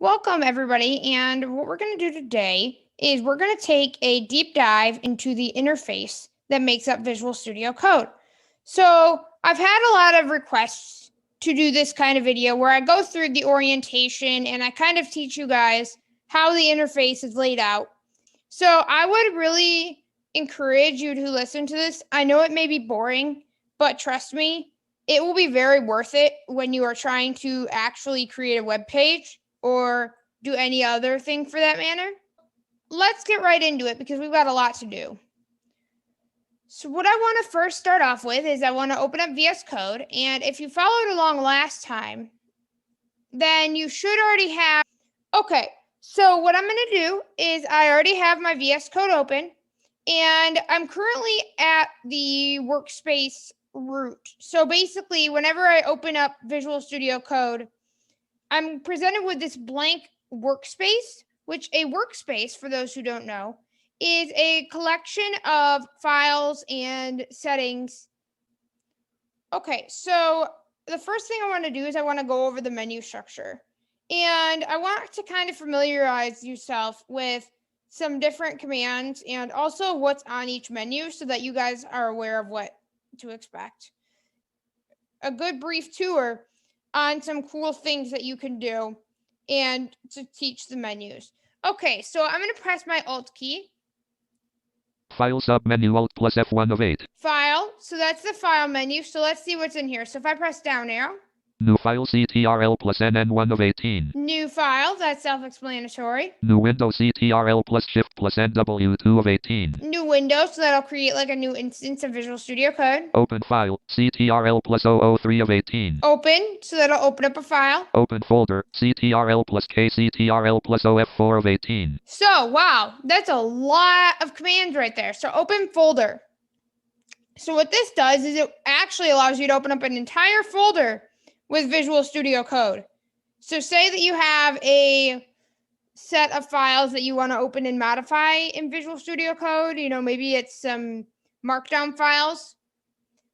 Welcome, everybody. And what we're going to do today is we're going to take a deep dive into the interface that makes up Visual Studio Code. So I've had a lot of requests to do this kind of video where I go through the orientation and I kind of teach you guys how the interface is laid out. So I would really encourage you to listen to this. I know it may be boring, but trust me, it will be very worth it when you are trying to actually create a web page or do any other thing for that matter. Let's get right into it because we've got a lot to do. So what I want to first start off with is I want to open up VS Code. And if you followed along last time, then you should already have. Okay, so what I'm going to do is I already have my VS Code open. And I'm currently at the workspace root. So basically, whenever I open up Visual Studio Code, I'm presented with this blank workspace, which a workspace, for those who don't know, is a collection of files and settings. Okay, so the first thing I want to do is I want to go over the menu structure. And I want to kind of familiarize yourself with some different commands and also what's on each menu so that you guys are aware of what to expect. A good brief tour on some cool things that you can do and to teach the menus. Okay, so I'm going to press my Alt key. File submenu Alt plus F1 of 8. File, so that's the file menu. So let's see what's in here. So if I press down arrow. New file CTRL plus NN1 of 18. New file, that's self-explanatory. New window CTRL plus Shift plus NW2 of 18. New window, so that'll create like a new instance of Visual Studio Code. Open file CTRL plus 003 of 18. Open, so that'll open up a file. Open folder CTRL plus KCTRL plus OF4 of 18. So, wow, that's a lot of commands right there. So open folder. So what this does is it actually allows you to open up an entire folder with Visual Studio Code. So say that you have a set of files that you want to open and modify in Visual Studio Code. You know, maybe it's some markdown files.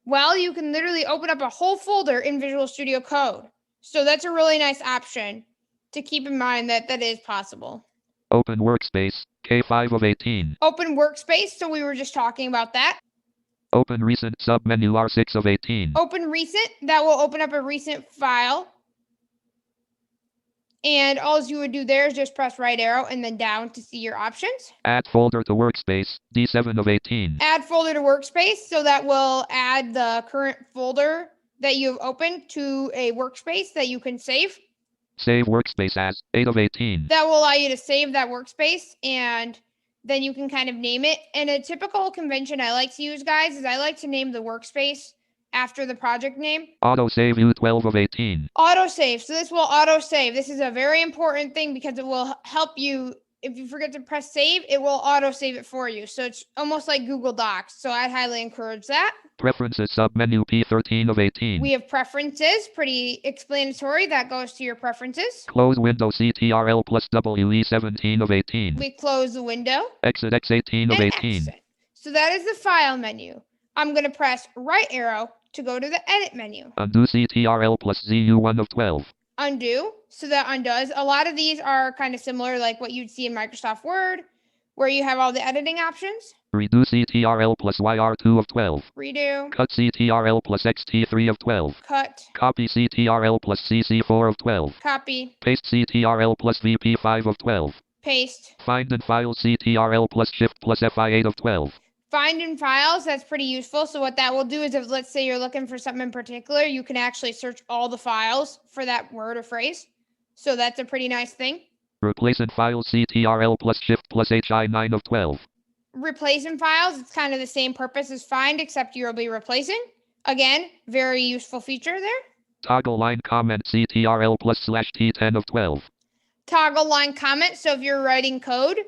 Well, you can literally open up a whole folder in Visual Studio Code. So that's a really nice option to keep in mind that is possible. Open workspace K5 of 18. Open workspace, so we were just talking about that. Open recent submenu R6 of 18. Open recent, that will open up a recent file. And all you would do there is just press right arrow and then down to see your options. Add folder to workspace D7 of 18. Add folder to workspace, so that will add the current folder that you have opened to a workspace that you can save. Save workspace as 8 of 18. That will allow you to save that workspace and then you can kind of name it. And a typical convention I like to use, guys, is I like to name the workspace after the project name. Autosave U12 of 18. Autosave. So this will autosave. This is a very important thing because it will help you. If you forget to press save, it will autosave it for you. So it's almost like Google Docs. So I'd highly encourage that. Preferences submenu P13 of 18. We have preferences, pretty explanatory. That goes to your preferences. Close window CTRL plus WE17 of 18. We close the window. Exit X18 of 18. Exit. So that is the file menu. I'm going to press right arrow to go to the edit menu. Undo CTRL plus ZU1 of 12. Undo. So that undoes. A lot of these are kind of similar like what you'd see in Microsoft Word, where you have all the editing options. Redo CTRL plus YR2 of 12. Redo. Cut CTRL plus XT3 of 12. Cut. Copy CTRL plus CC4 of 12. Copy. Paste CTRL plus VP5 of 12. Paste. Find and file CTRL plus Shift plus FI8 of 12. Find in files, that's pretty useful. So what that will do is if, let's say, you're looking for something in particular, you can actually search all the files for that word or phrase. So that's a pretty nice thing. Replace in file CTRL plus Shift plus HI9 of 12. Replace in files, it's kind of the same purpose as find, except you'll be replacing. Again, very useful feature there. Toggle line comment CTRL plus /T10 of 12. Toggle line comment. So if you're writing code,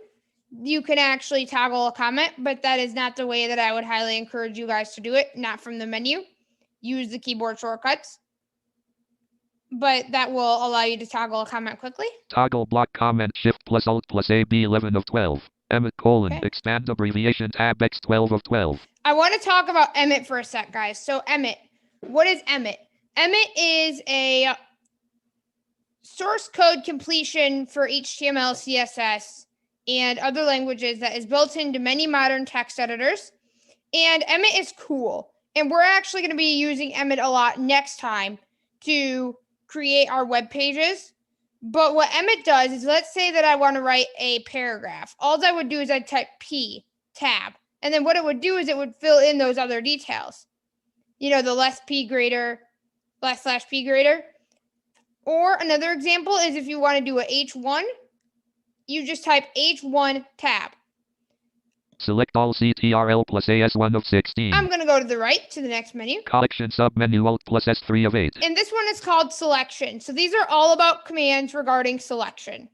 you can actually toggle a comment, but that is not the way that I would highly encourage you guys to do it. Not from the menu. Use the keyboard shortcuts. But that will allow you to toggle a comment quickly. Toggle block comment Shift plus Alt plus AB11 of 12. Emmet : Okay. expand abbreviation tab X12 of 12. I want to talk about Emmet for a sec, guys. So Emmet, what is Emmet? Emmet is a source code completion for HTML, CSS, and other languages that is built into many modern text editors. And Emmet is cool. And we're actually going to be using Emmet a lot next time to create our web pages. But what Emmet does is, let's say that I want to write a paragraph. All I would do is I'd type P, tab. And then what it would do is it would fill in those other details. The less P greater, less slash P greater. Or another example is if you want to do a H1, you just type H1 tab. Select all CTRL plus AS1 of 16. I'm going to go to the right to the next menu. Collection submenu Alt plus S3 of 8. And this one is called selection. So these are all about commands regarding selection.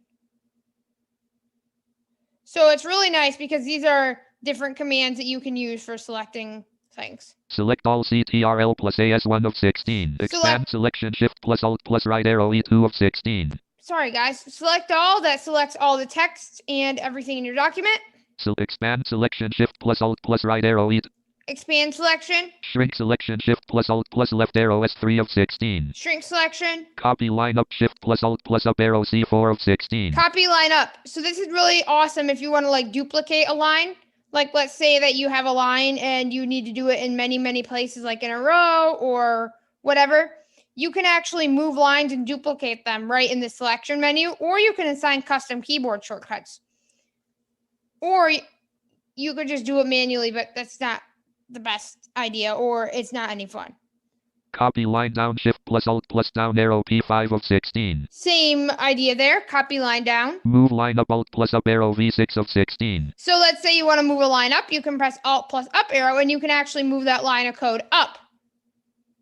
So it's really nice because these are different commands that you can use for selecting things. Select all CTRL plus AS1 of 16. Expand selection Shift plus Alt plus right arrow E2 of 16. Sorry guys. Select all. That selects all the text and everything in your document. Expand selection Shift plus Alt plus right arrow E2. Expand selection. Shrink selection Shift plus Alt plus left arrow S3 of 16. Shrink selection. Copy line up Shift plus Alt plus up arrow C4 of 16. Copy line up. So this is really awesome if you want to duplicate a line. Like let's say that you have a line and you need to do it in many, many places, like in a row or whatever. You can actually move lines and duplicate them right in the selection menu, or you can assign custom keyboard shortcuts. Or you could just do it manually, but that's not the best idea, or it's not any fun. Copy line down Shift plus Alt plus down arrow P5 of 16. Same idea there. Copy line down. Move line up Alt plus up arrow V6 of 16. So let's say you want to move a line up. You can press Alt plus up arrow, and you can actually move that line of code up.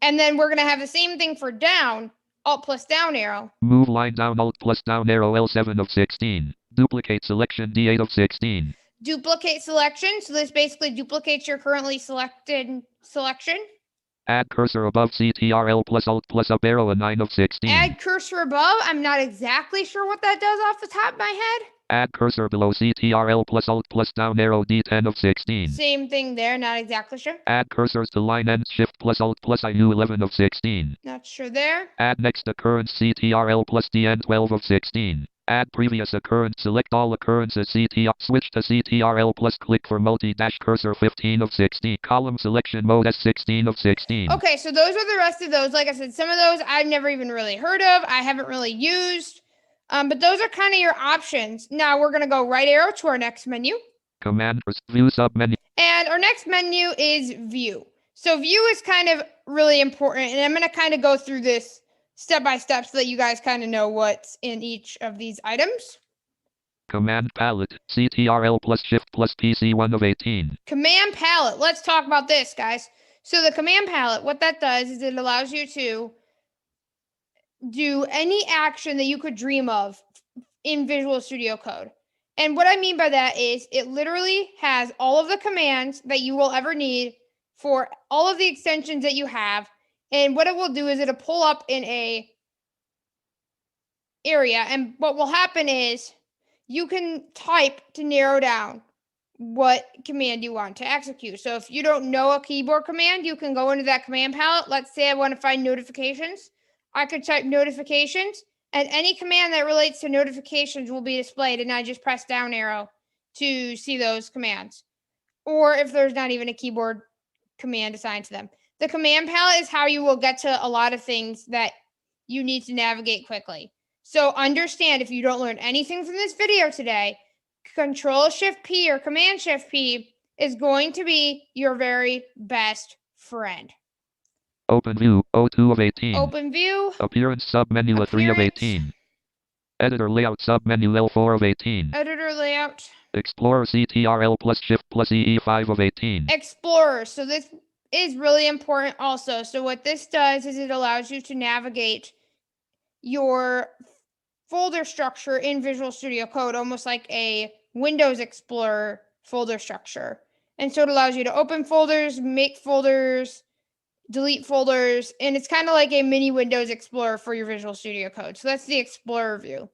And then we're going to have the same thing for down. Alt plus down arrow. Move line down Alt plus down arrow L7 of 16. Duplicate selection D8 of 16. Duplicate selection. So this basically duplicates your currently selected selection. Add cursor above CTRL plus Alt plus up arrow a 9 of 16. Add cursor above. I'm not exactly sure what that does off the top of my head. Add cursor below CTRL plus Alt plus down arrow D10 of 16. Same thing there. Not exactly sure. Add cursors to line ends Shift plus Alt plus IU11 of 16. Not sure there. Add next occurrence CTRL plus DN12 of 16. Add previous occurrence. Select all occurrences CTRL. Switch to CTRL plus click for multi-cursor 15 of 16. Column selection mode S16 of 16. Okay, so those are the rest of those. Like I said, some of those I've never even really heard of. I haven't really used. But those are kind of your options. Now we're going to go right arrow to our next menu. Command view submenu. And our next menu is view. So view is kind of really important. And I'm going to kind of go through this step by step so that you guys kind of know what's in each of these items. Command palette. CTRL plus Shift plus PC1 of 18. Command palette. Let's talk about this, guys. So the command palette, what that does is it allows you to do any action that you could dream of in Visual Studio Code. And what I mean by that is it literally has all of the commands that you will ever need for all of the extensions that you have. And what it will do is it'll pull up in a area. And what will happen is you can type to narrow down what command you want to execute. So if you don't know a keyboard command, you can go into that command palette. Let's say I want to find notifications. I could type notifications, and any command that relates to notifications will be displayed, and I just press down arrow to see those commands. Or if there's not even a keyboard command assigned to them. The command palette is how you will get to a lot of things that you need to navigate quickly. So understand, if you don't learn anything from this video today, Control-Shift-P or Command-Shift-P is going to be your very best friend. Open view, O2 of 18. Open view. Appearance submenu A3 of 18. Editor layout submenu L4 of 18. Editor layout. Explorer CTRL plus Shift plus EE5 of 18. Explorer. So this is really important also. So what this does is it allows you to navigate your folder structure in Visual Studio Code, almost like a Windows Explorer folder structure. And so it allows you to open folders, make folders, delete folders, and it's kind of like a mini Windows Explorer for your Visual Studio Code. So that's the Explorer view.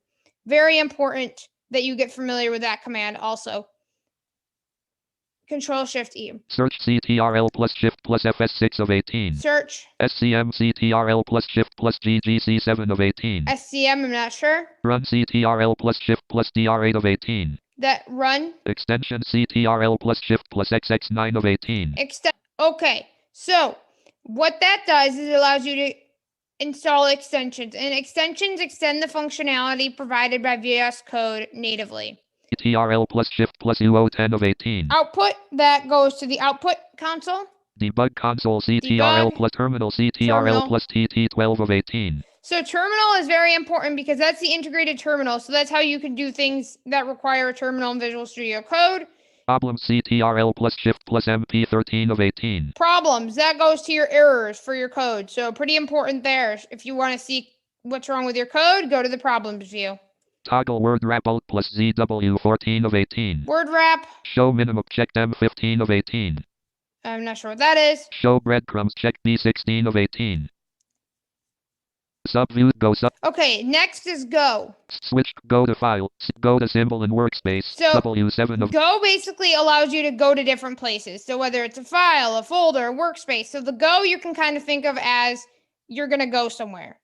Very important that you get familiar with that command also. Control-Shift-E. Search CTRL plus Shift plus FS6 of 18. Search. SCM CTRL plus Shift plus GGC7 of 18. SCM, I'm not sure. Run CTRL plus Shift plus DR8 of 18. That run. Extension CTRL plus Shift plus XX9 of 18. Okay, so what that does is it allows you to install extensions, and extensions extend the functionality provided by VS Code natively. TRL plus Shift plus UO10 of 18. Output, that goes to the output console. Debug console CTRL Debug. plus terminal CTRL Terminal. plus TT12 of 18. So terminal is very important because that's the integrated terminal. So that's how you can do things that require a terminal in Visual Studio Code. Problems CTRL plus Shift plus MP13 of 18. Problems, that goes to your errors for your code. So pretty important there. If you want to see what's wrong with your code, go to the problems view. Toggle word wrap alt plus ZW14 of 18. Word wrap. Show minimum checked M15 of 18. I'm not sure what that is. Show breadcrumbs check B16 of 18. Subview go sub. Okay, next is go. Switch go to file. Go to symbol and workspace. So W7 of. Go basically allows you to go to different places. So whether it's a file, a folder, a workspace. So the go you can kind of think of as you're going to go somewhere.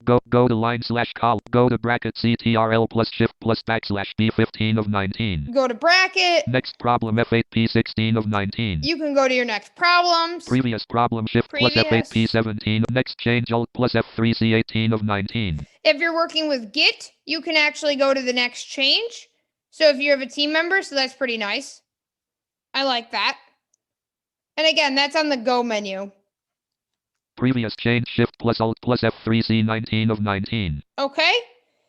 Go to line slash col. Go to bracket CTRL plus Shift plus backslash B15 of 19. Go to bracket. Next problem F8 P16 of 19. You can go to your next problems. Previous problem Shift plus F8 P17. Next change Alt plus F3 C18 of 19. If you're working with Git, you can actually go to the next change. So if you have a team member, so that's pretty nice. I like that. And again, that's on the go menu. Previous change Shift plus Alt plus F3 C19 of 19. Okay.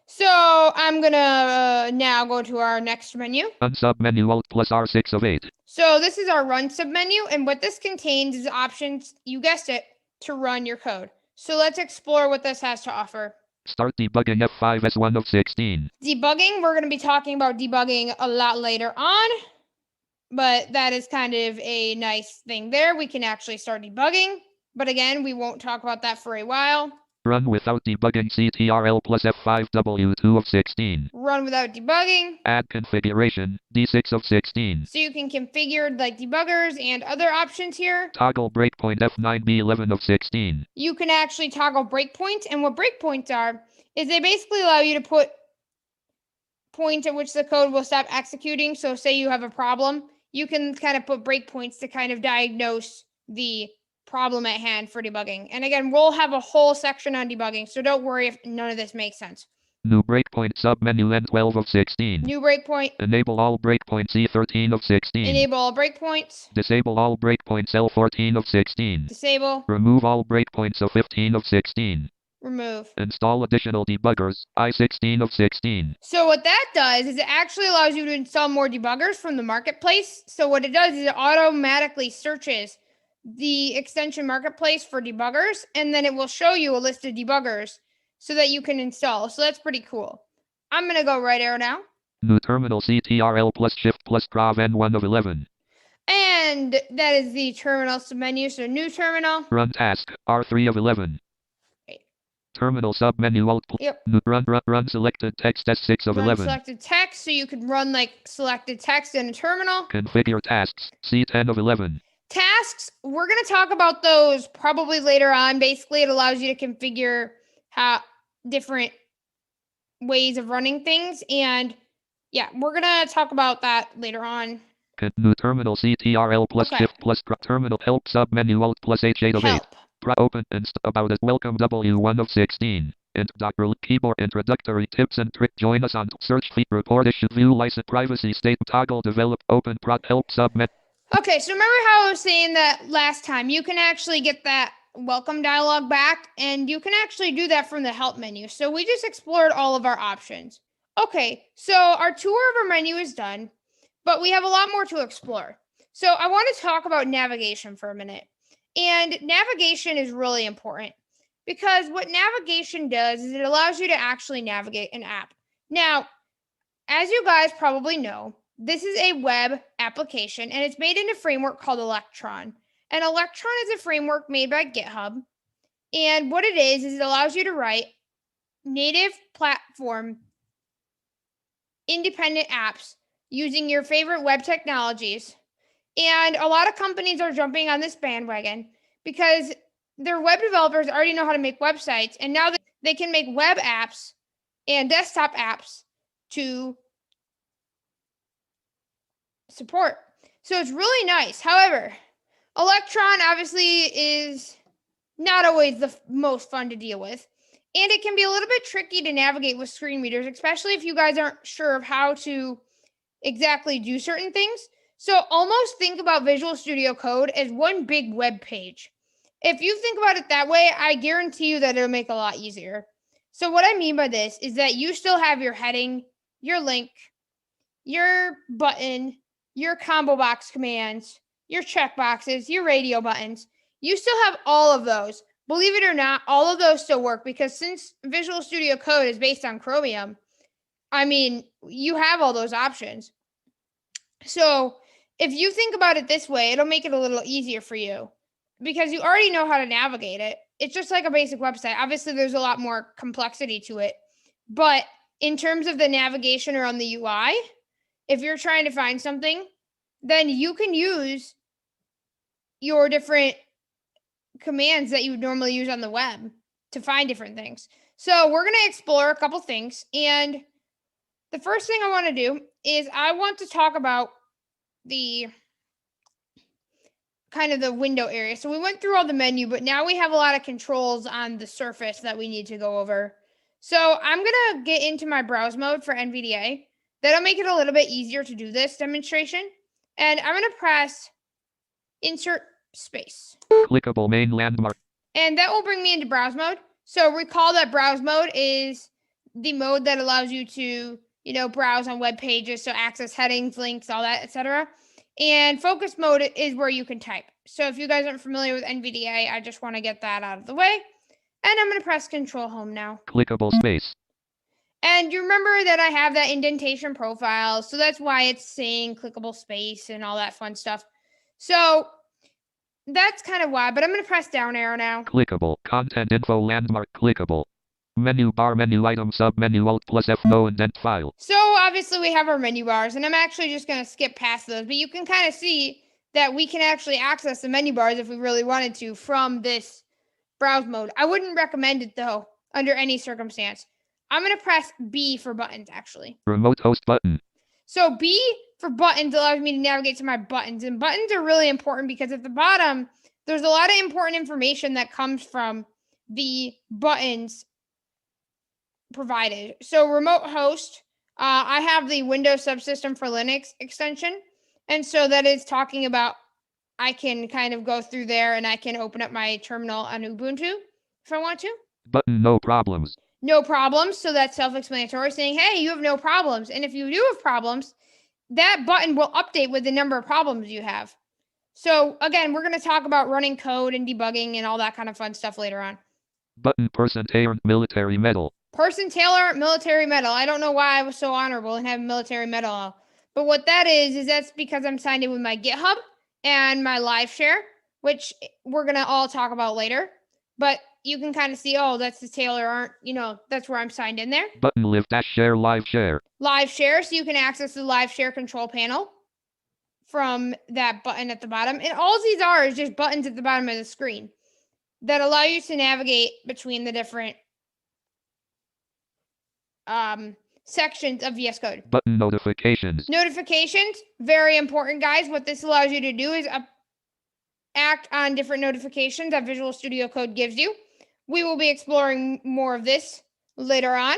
So I'm going to now go to our next menu. Unsub menu Alt plus R6 of 8. So this is our run submenu. And what this contains is options, you guessed it, to run your code. So let's explore what this has to offer. Start debugging F5S1 of 16. Debugging, we're going to be talking about debugging a lot later on. But that is kind of a nice thing there. We can actually start debugging. But again, we won't talk about that for a while. Run without debugging CTRL plus F5W2 of 16. Run without debugging. Add configuration, D6 of 16. So you can configure like debuggers and other options here. Toggle breakpoint F9B11 of 16. You can actually toggle breakpoints. And what breakpoints are, is they basically allow you to put points at which the code will stop executing. So say you have a problem, you can kind of put breakpoints to kind of diagnose the problem at hand for debugging. And again, we'll have a whole section on debugging, so don't worry if none of this makes sense. New breakpoint submenu N12 of 16. New breakpoint. Enable all breakpoints E13 of 16. Enable all breakpoints. Disable all breakpoints L14 of 16. Disable. Remove all breakpoints of 15 of 16. Remove. Install additional debuggers, I16 of 16. So what that does is it actually allows you to install more debuggers from the marketplace. So what it does is it automatically searches the extension marketplace for debuggers, and then it will show you a list of debuggers so that you can install. So that's pretty cool. I'm going to go right arrow now. New terminal CTRL plus Shift plus Grav N1 of 11. And that is the terminal submenu. So new terminal. Run task, R3 of 11. Wait. Terminal submenu Alt. Yep. Run selected text S6 of 11. Selected text, so you could run like selected text in a terminal. Configure tasks, C10 of 11. Tasks, we're going to talk about those probably later on. Basically, it allows you to configure how different ways of running things. And yeah, we're going to talk about that later on. New terminal CTRL plus Shift plus terminal help submenu Alt plus H8 of 8. Open and about it. Welcome W1 of 16. And keyboard introductory tips and trick. Join us on search feed report issue view license privacy state toggle develop open help submit. Okay, so remember how I was saying that last time? You can actually get that welcome dialog back, and you can actually do that from the help menu. So we just explored all of our options. Okay, so our tour of our menu is done, but we have a lot more to explore. So I want to talk about navigation for a minute. And navigation is really important because what navigation does is it allows you to actually navigate an app. Now, as you guys probably know, this is a web application, and it's made in a framework called Electron. And Electron is a framework made by GitHub. And what it is it allows you to write native platform independent apps using your favorite web technologies And a lot of companies are jumping on this bandwagon because their web developers already know how to make websites. And now they can make web apps and desktop apps to support. So it's really nice. However, Electron obviously is not always the most fun to deal with. And it can be a little bit tricky to navigate with screen readers, especially if you guys aren't sure of how to exactly do certain things. So almost think about Visual Studio Code as one big web page. If you think about it that way, I guarantee you that it'll make it a lot easier. So what I mean by this is that you still have your heading, your link, your button, your combo box commands, your checkboxes, your radio buttons. You still have all of those. Believe it or not, all of those still work because since Visual Studio Code is based on Chromium, I mean, you have all those options. So if you think about it this way, it'll make it a little easier for you because you already know how to navigate it. It's just like a basic website. Obviously, there's a lot more complexity to it. But in terms of the navigation or on the UI, if you're trying to find something, then you can use your different commands that you would normally use on the web to find different things. So we're going to explore a couple things. And the first thing I want to do is I want to talk about the kind of the window area. So we went through all the menu, but now we have a lot of controls on the surface that we need to go over. So I'm going to get into my browse mode for NVDA. That'll make it a little bit easier to do this demonstration. And I'm going to press insert space. Clickable main landmark. And that will bring me into browse mode. So recall that browse mode is the mode that allows you to, browse on web pages, so access headings, links, all that, etc. And focus mode is where you can type. So if you guys aren't familiar with NVDA, I just want to get that out of the way. And I'm going to press Control Home now. Clickable space. And you remember that I have that indentation profile, so that's why it's saying clickable space and all that fun stuff. So that's kind of why, but I'm going to press down arrow now. Clickable. Content info landmark clickable. Menu bar, menu item, sub menu, alt plus F, no indent file. So obviously we have our menu bars, and I'm actually just going to skip past those, but you can kind of see that we can actually access the menu bars if we really wanted to from this browse mode. I wouldn't recommend it though, under any circumstance. I'm going to press B for buttons, actually. Remote host button. So B for buttons allows me to navigate to my buttons. And buttons are really important because at the bottom, there's a lot of important information that comes from the buttons provided. So remote host, I have the Windows subsystem for Linux extension. And so that is talking about, I can kind of go through there and I can open up my terminal on Ubuntu if I want to. Button, no problems. No problems. So that's self-explanatory, saying, hey, you have no problems. And if you do have problems, that button will update with the number of problems you have. So again, we're going to talk about running code and debugging and all that kind of fun stuff later on. Button, person, tailor, military medal. Person, tailor, military medal. I don't know why I was so honorable and have a military medal. But what that is that's because I'm signed in with my GitHub and my live share, which we're going to all talk about later. But you can kind of see, oh, that's the Taylor, that's where I'm signed in there. Button, live dash share, live share. Live share, so you can access the live share control panel from that button at the bottom. And all these are is just buttons at the bottom of the screen that allow you to navigate between the different sections of VS Code. Button, notifications. Notifications, very important, guys. What this allows you to do is act on different notifications that Visual Studio Code gives you. We will be exploring more of this later on.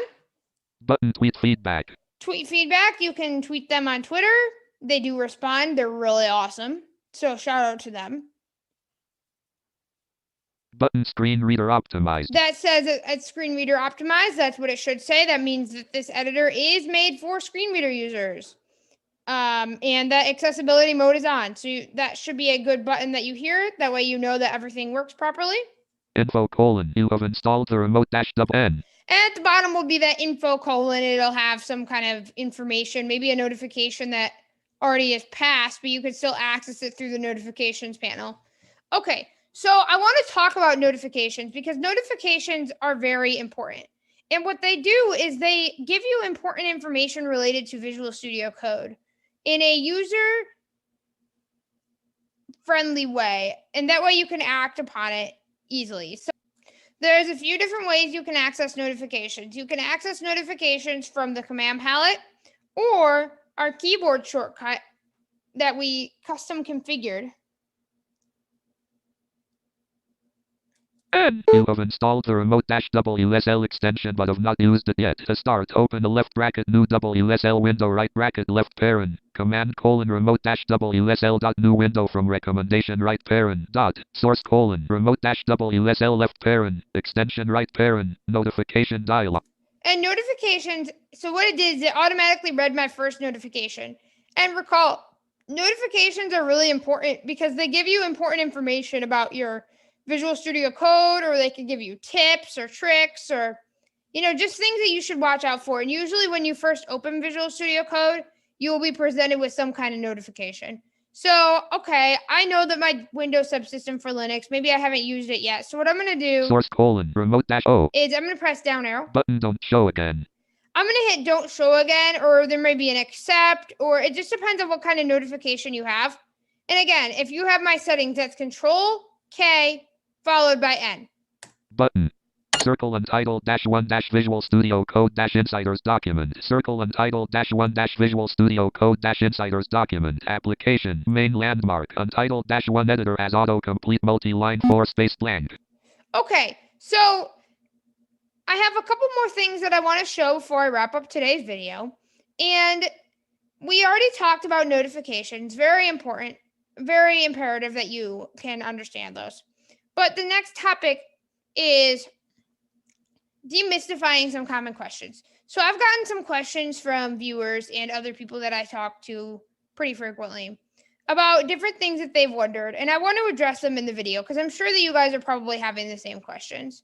Button, tweet feedback. Tweet feedback, you can tweet them on Twitter. They do respond. They're really awesome. So shout out to them. Button, screen reader optimized. That says it's screen reader optimized. That's what it should say. That means that this editor is made for screen reader users. And that accessibility mode is on. So that should be a good button that you hear. That way you know that everything works properly. Info : you have installed the remote -N. And at the bottom will be that info : it'll have some kind of information, maybe a notification that already is passed, but you can still access it through the notifications panel. Okay, so I want to talk about notifications because notifications are very important. And what they do is they give you important information related to Visual Studio Code. In a user friendly way, and that way you can act upon it easily. So there's a few different ways you can access notifications. You can access notifications from the command palette or our keyboard shortcut that we custom configured. You have installed the remote-WSL extension but have not used it yet. To start, open the left bracket new WSL window, right bracket left parent, command:/remote-WSL dot new window from recommendation right parent dot source : remote-WSL left parent, extension right parent, notification dialog. And notifications, so what it did is it automatically read my first notification. And recall, notifications are really important because they give you important information about your Visual Studio Code, or they could give you tips or tricks or, just things that you should watch out for. And usually when you first open Visual Studio Code, you will be presented with some kind of notification. So, okay, I know that my Windows subsystem for Linux, maybe I haven't used it yet. So what I'm going to do Source : remote-O is I'm going to press down arrow. button don't show again. I'm going to hit don't show again, or there may be an accept, or it just depends on what kind of notification you have. And again, if you have my settings, that's Control K followed by N. Button. Circle untitled -1 Visual Studio Code Insiders document. Circle untitled -1 Visual Studio Code Insiders document. Application. Main landmark. Untitled -1 editor as autocomplete multi-line 4 space blank. Okay, so I have a couple more things that I want to show before I wrap up today's video. And we already talked about notifications. Very important, very imperative that you can understand those. But the next topic is demystifying some common questions. So I've gotten some questions from viewers and other people that I talk to pretty frequently about different things that they've wondered. And I want to address them in the video because I'm sure that you guys are probably having the same questions.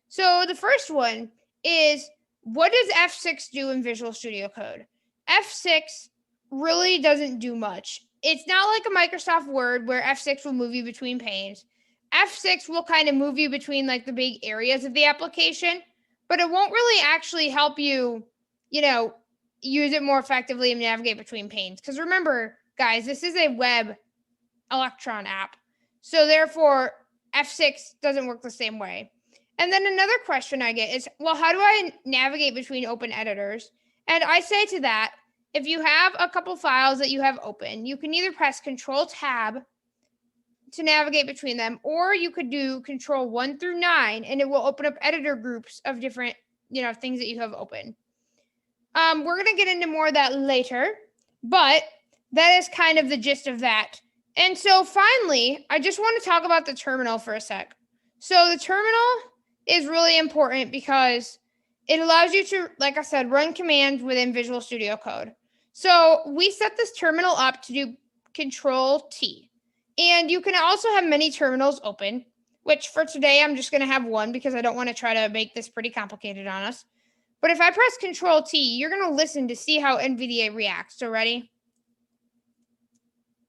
So the first one is, what does F6 do in Visual Studio Code? F6 really doesn't do much. It's not like a Microsoft Word where F6 will move you between panes. F6 will kind of move you between like the big areas of the application, but it won't really actually help you, use it more effectively and navigate between panes. Because remember, guys, this is a web Electron app. So therefore, F6 doesn't work the same way. And then another question I get is, well, how do I navigate between open editors? And I say to that, if you have a couple files that you have open, you can either press Control-Tab to navigate between them, or you could do Control 1 through 9, and it will open up editor groups of different, things that you have open. We're going to get into more of that later, but that is kind of the gist of that. And so finally, I just want to talk about the terminal for a sec. So the terminal is really important because it allows you to, like I said, run commands within Visual Studio Code. So we set this terminal up to do Control-T. And you can also have many terminals open, which for today, I'm just going to have one because I don't want to try to make this pretty complicated on us. But if I press Control-T, you're going to listen to see how NVDA reacts. So ready?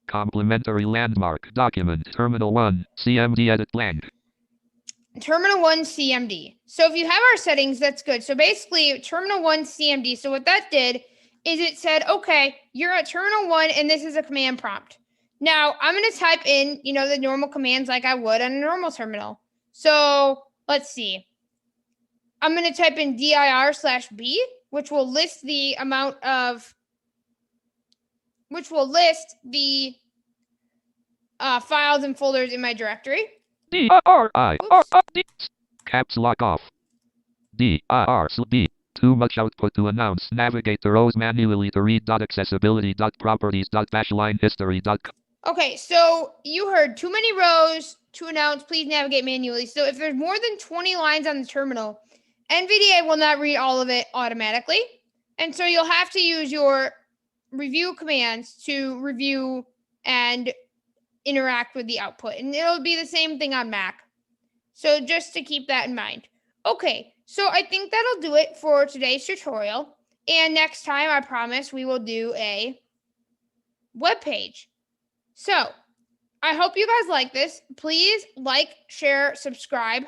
Complementary landmark document. Terminal 1, CMD edit blank. Terminal 1 CMD. So if you have our settings, that's good. So basically, Terminal 1 CMD. So what that did is it said, okay, you're at Terminal 1, and this is a command prompt. Now, I'm going to type in, the normal commands like I would on a normal terminal. So let's see. I'm going to type in dir/b, which will list the files and folders in my directory. D-R-I-R-D. Caps lock off. D-I-R-B. Too much output to announce. Navigate the rows manually to read. Accessibility. Properties. Bash line history. Okay, so you heard too many rows to announce. Please navigate manually. So if there's more than 20 lines on the terminal, NVDA will not read all of it automatically. And so you'll have to use your review commands to review and interact with the output. And it'll be the same thing on Mac. So just to keep that in mind. Okay, so I think that'll do it for today's tutorial. And next time, I promise, we will do a web page. So I hope you guys like this. Please like, share, subscribe.